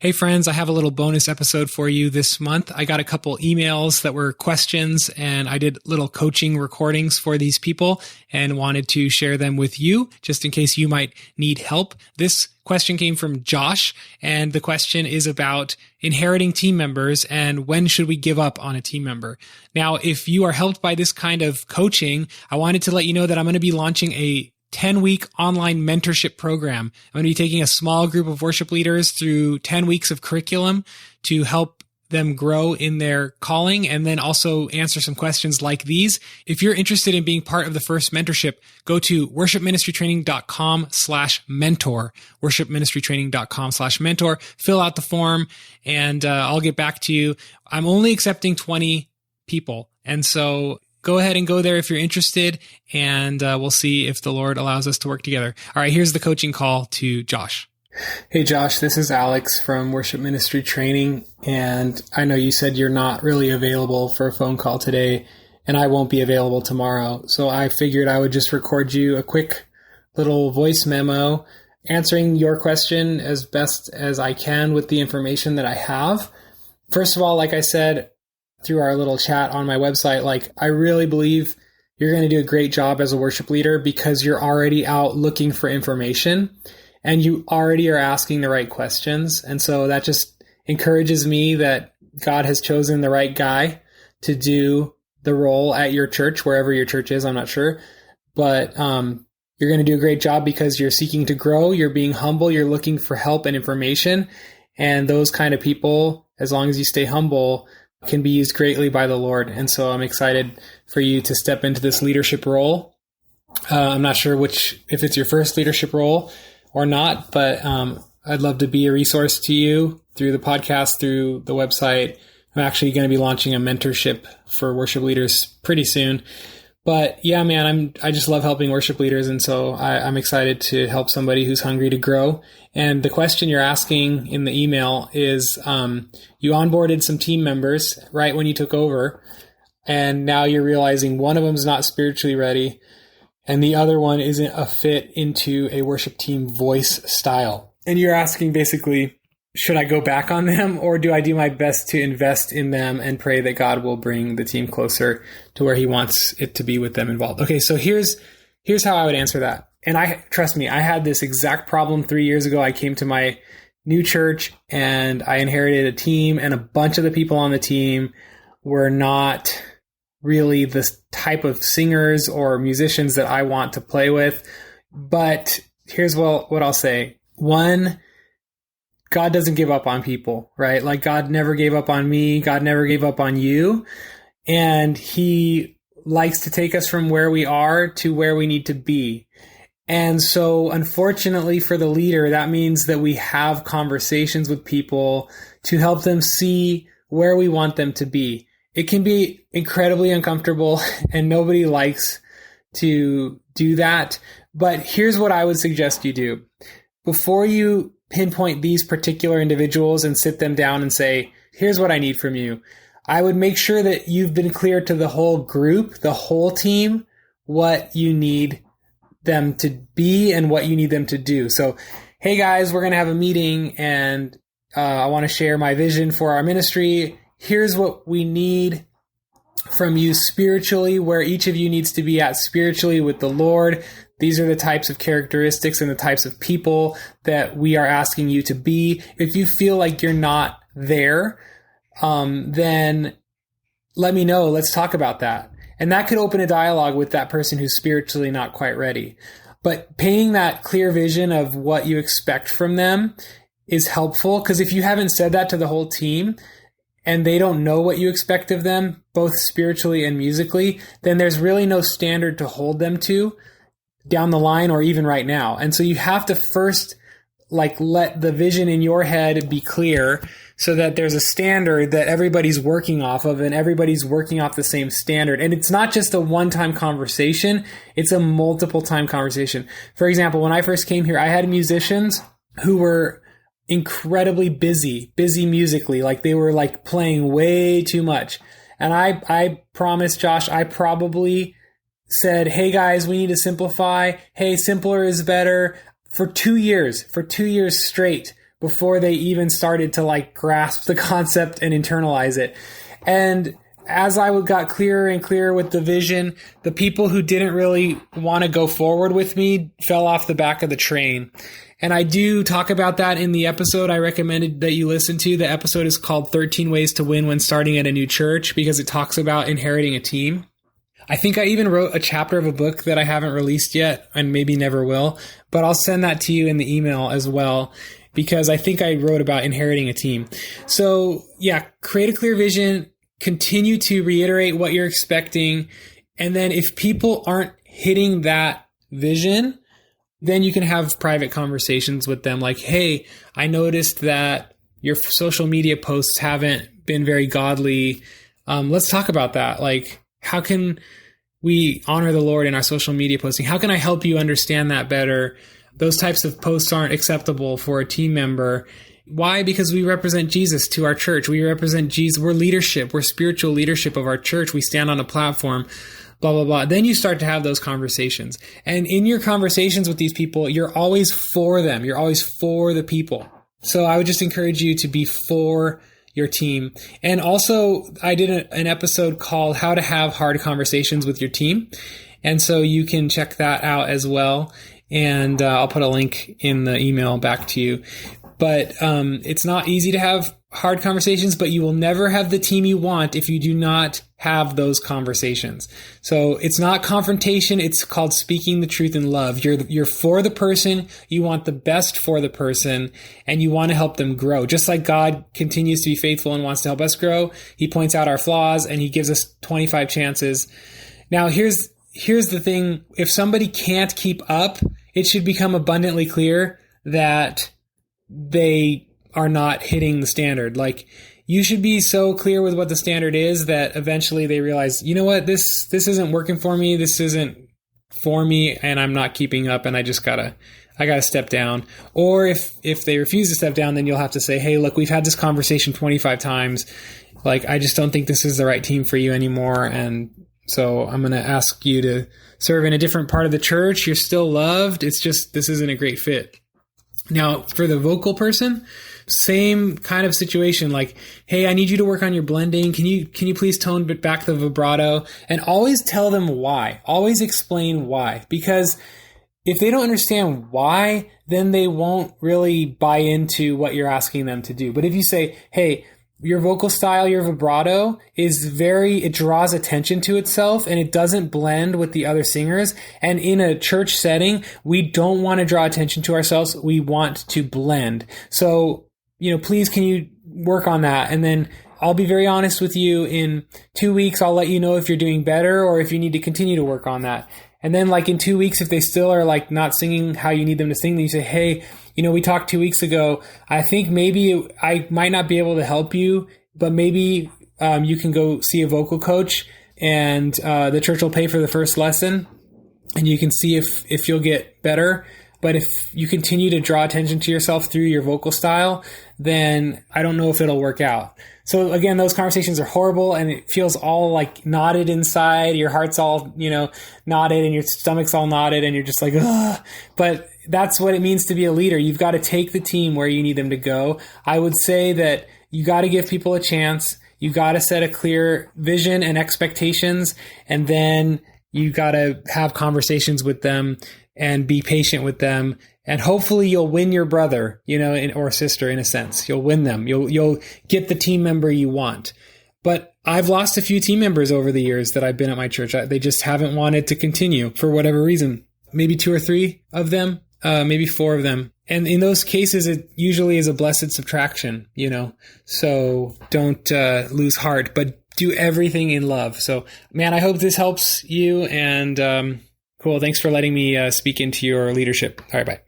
Hey friends, I have a little bonus episode for you this month. I got a couple emails that were questions and I did little coaching recordings for these people and wanted to share them with you just in case you might need help. This question came from Josh, and the question is about inheriting team members and when should we give up on a team member. Now, if you are helped by this kind of coaching, I wanted to let you know that I'm going to be launching a 10-week online mentorship program. I'm going to be taking a small group of worship leaders through 10 weeks of curriculum to help them grow in their calling and then also answer some questions like these. If you're interested in being part of the first mentorship, go to worshipministrytraining.com/mentor, worshipministrytraining.com/mentor, fill out the form and I'll get back to you. I'm only accepting 20 people. And so go ahead and go there if you're interested, and we'll see if the Lord allows us to work together. All right, here's the coaching call to Josh. Hey, Josh, this is Alex from Worship Ministry Training, and I know you said you're not really available for a phone call today, and I won't be available tomorrow, so I figured I would just record you a quick little voice memo answering your question as best as I can with the information that I have. First of all, like I said, through our little chat on my website, I really believe you're going to do a great job as a worship leader because you're already out looking for information and you already are asking the right questions. And so that just encourages me that God has chosen the right guy to do the role at your church, wherever your church is, I'm not sure. But you're going to do a great job because you're seeking to grow, you're being humble, you're looking for help and information. And those kind of people, as long as you stay humble, can be used greatly by the Lord. And so I'm excited for you to step into this leadership role. I'm not sure if it's your first leadership role or not, but I'd love to be a resource to you through the podcast, through the website. I'm actually going to be launching a mentorship for worship leaders pretty soon. But yeah, man, I just love helping worship leaders. And so I'm excited to help somebody who's hungry to grow. And the question you're asking in the email is, you onboarded some team members right when you took over, and now you're realizing one of them is not spiritually ready and the other one isn't a fit into a worship team voice style. And you're asking basically, should I go back on them or do I do my best to invest in them and pray that God will bring the team closer to where he wants it to be with them involved? Okay, so here's how I would answer that. And trust me, I had this exact problem 3 years ago. I came to my new church and I inherited a team, and a bunch of the people on the team were not really the type of singers or musicians that I want to play with. But here's what I'll say. One, God doesn't give up on people, right? Like God never gave up on me. God never gave up on you. And he likes to take us from where we are to where we need to be. And so unfortunately for the leader, that means that we have conversations with people to help them see where we want them to be. It can be incredibly uncomfortable and nobody likes to do that. But here's what I would suggest you do. Before you pinpoint these particular individuals and sit them down and say, here's what I need from you, I would make sure that you've been clear to the whole group, the whole team, what you need them to be and what you need them to do. So, hey guys, we're going to have a meeting and I want to share my vision for our ministry. Here's what we need from you spiritually, where each of you needs to be at spiritually with the Lord. These are the types of characteristics and the types of people that we are asking you to be. If you feel like you're not there, then let me know. Let's talk about that. And that could open a dialogue with that person who's spiritually not quite ready. But painting that clear vision of what you expect from them is helpful, because if you haven't said that to the whole team and they don't know what you expect of them, both spiritually and musically, then there's really no standard to hold them to down the line or even right now. And so you have to first let the vision in your head be clear so that there's a standard that everybody's working off of and everybody's working off the same standard. And it's not just a one-time conversation, it's a multiple-time conversation. For example, when I first came here, I had musicians who were incredibly busy musically. They were playing way too much. And I promise, Josh, I probably said, hey guys, we need to simplify. Hey, simpler is better. For 2 years straight, before they even started to like grasp the concept and internalize it. And as I got clearer and clearer with the vision, the people who didn't really want to go forward with me fell off the back of the train. And I do talk about that in the episode I recommended that you listen to. The episode is called 13 Ways to Win When Starting at a New Church, because it talks about inheriting a team. I think I even wrote a chapter of a book that I haven't released yet and maybe never will, but I'll send that to you in the email as well, because I think I wrote about inheriting a team. So yeah, create a clear vision, continue to reiterate what you're expecting. And then if people aren't hitting that vision, then you can have private conversations with them like, hey, I noticed that your social media posts haven't been very godly. Let's talk about that. Like, how can we honor the Lord in our social media posting? How can I help you understand that better? Those types of posts aren't acceptable for a team member. Why? Because we represent Jesus to our church. We represent Jesus. We're leadership. We're spiritual leadership of our church. We stand on a platform. Blah, blah, blah. Then you start to have those conversations. And in your conversations with these people, you're always for them. You're always for the people. So I would just encourage you to be for your team. And also, I did an episode called How to Have Hard Conversations with Your Team. And so you can check that out as well. And I'll put a link in the email back to you. But it's not easy to have hard conversations, but you will never have the team you want if you do not have those conversations. So it's not confrontation. It's called speaking the truth in love. You're for the person. You want the best for the person, and you want to help them grow. Just like God continues to be faithful and wants to help us grow, he points out our flaws and he gives us 25 chances. Now, here's the thing. If somebody can't keep up, it should become abundantly clear that they are not hitting the standard. Like, you should be so clear with what the standard is that eventually they realize, you know what, this isn't working for me. This isn't for me, and I'm not keeping up, and I gotta step down. Or if they refuse to step down, then you'll have to say, hey, look, we've had this conversation 25 times. Like, I just don't think this is the right team for you anymore. And so I'm going to ask you to serve in a different part of the church. You're still loved. It's just, this isn't a great fit. Now, for the vocal person, same kind of situation. Like, hey, I need you to work on your blending. Can you please tone back the vibrato? And always tell them why. Always explain why. Because if they don't understand why, then they won't really buy into what you're asking them to do. But if you say, hey, your vocal style, your vibrato it draws attention to itself, and it doesn't blend with the other singers. And in a church setting, we don't want to draw attention to ourselves. We want to blend. So, please, can you work on that? And then I'll be very honest with you. In 2 weeks, I'll let you know if you're doing better or if you need to continue to work on that. And then in 2 weeks, if they still are not singing how you need them to sing, then you say, hey, we talked 2 weeks ago. I think maybe I might not be able to help you, but maybe you can go see a vocal coach, and the church will pay for the first lesson, and you can see if you'll get better. But if you continue to draw attention to yourself through your vocal style, then I don't know if it'll work out. So again, those conversations are horrible, and it feels all knotted inside. Your heart's all, knotted, and your stomach's all knotted, and you're just like, ugh. But that's what it means to be a leader. You've got to take the team where you need them to go. I would say that you got to give people a chance. You got to set a clear vision and expectations, and then you got to have conversations with them and be patient with them. And hopefully you'll win your brother, or sister in a sense. You'll win them. You'll get the team member you want. But I've lost a few team members over the years that I've been at my church. They just haven't wanted to continue for whatever reason. Maybe 2 or 3 of them, maybe 4 of them. And in those cases, it usually is a blessed subtraction, So don't lose heart, but do everything in love. So, man, I hope this helps you. And cool. Thanks for letting me speak into your leadership. All right, bye.